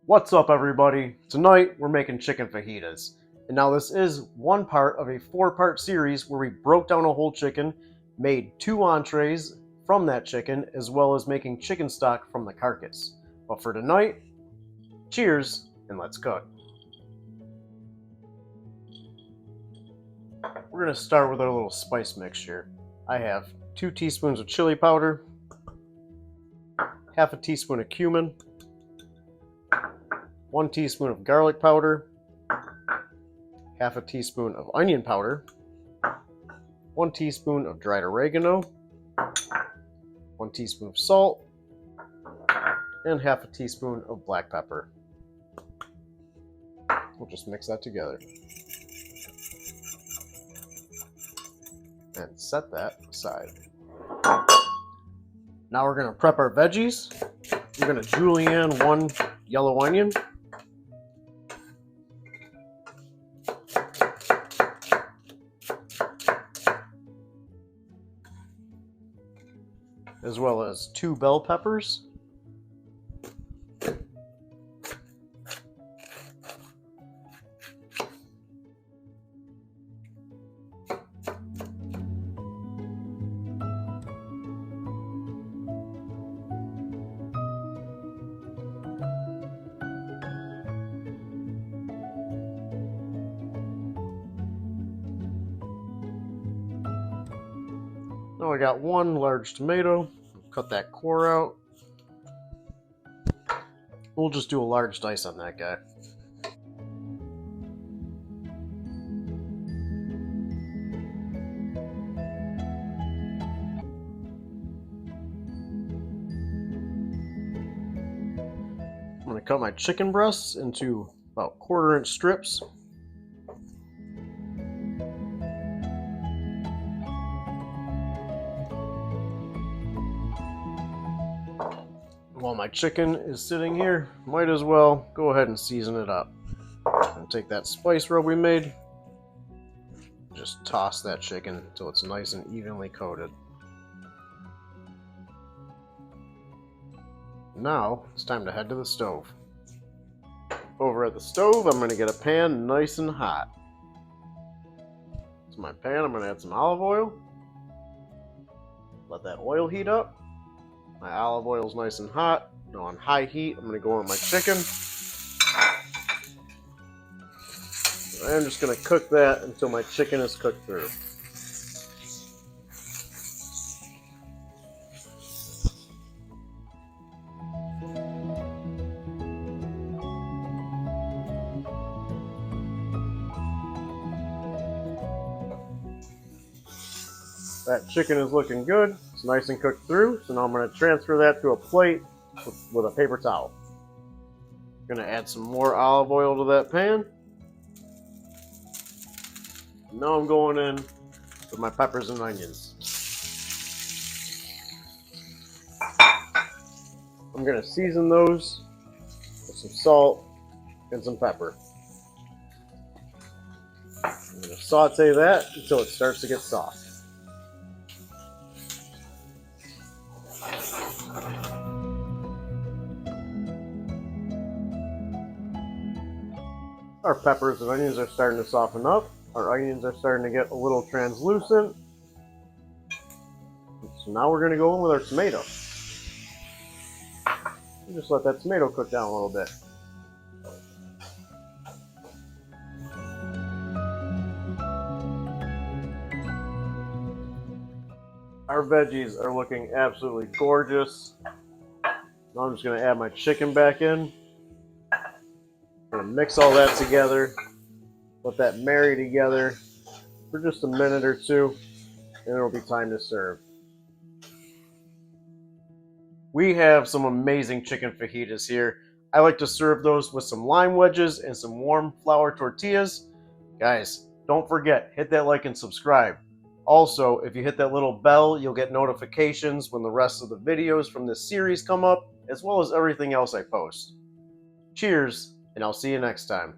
What's up, everybody? Tonight we're making chicken fajitas. And now this is one part of a 4-part series where we broke down a whole chicken, made 2 entrees from that chicken, as well as making chicken stock from the carcass. But for tonight, cheers and let's cook. We're going to start with our little spice mixture. I have 2 teaspoons of chili powder, half a teaspoon of cumin, 1 teaspoon of garlic powder, half a teaspoon of onion powder, 1 teaspoon of dried oregano, 1 teaspoon of salt, and half a teaspoon of black pepper. We'll just mix that together. And set that aside. Now we're going to prep our veggies. We're going to julienne 1 yellow onion, as well as 2 bell peppers, now I got 1 large tomato. Cut that core out. We'll just do a large dice on that guy. I'm going to cut my chicken breasts into about 1/4-inch strips. While my chicken is sitting here, might as well go ahead and season it up. And take that spice rub we made, just toss that chicken until it's nice and evenly coated. Now it's time to head to the stove. Over at the stove, I'm going to get a pan nice and hot. To my pan, I'm going to add some olive oil. Let that oil heat up. My olive oil is nice and hot. Now on high heat, I'm going to go on my chicken. I'm just going to cook that until my chicken is cooked through. That chicken is looking good. It's nice and cooked through. So now I'm going to transfer that to a plate with a paper towel. I'm going to add some more olive oil to that pan. Now I'm going in with my peppers and onions. I'm going to season those with some salt and some pepper. I'm going to saute that until it starts to get soft. Our peppers and onions are starting to soften up. Our onions are starting to get a little translucent. So now we're going to go in with our tomato. And just let that tomato cook down a little bit. Our veggies are looking absolutely gorgeous. Now I'm just going to add my chicken back in. I'm going to mix all that together. Let that marry together for just a minute or two, and it'll be time to serve. We have some amazing chicken fajitas here. I like to serve those with some lime wedges and some warm flour tortillas. Guys, don't forget, hit that like and subscribe. Also, if you hit that little bell, you'll get notifications when the rest of the videos from this series come up, as well as everything else I post. Cheers, and I'll see you next time.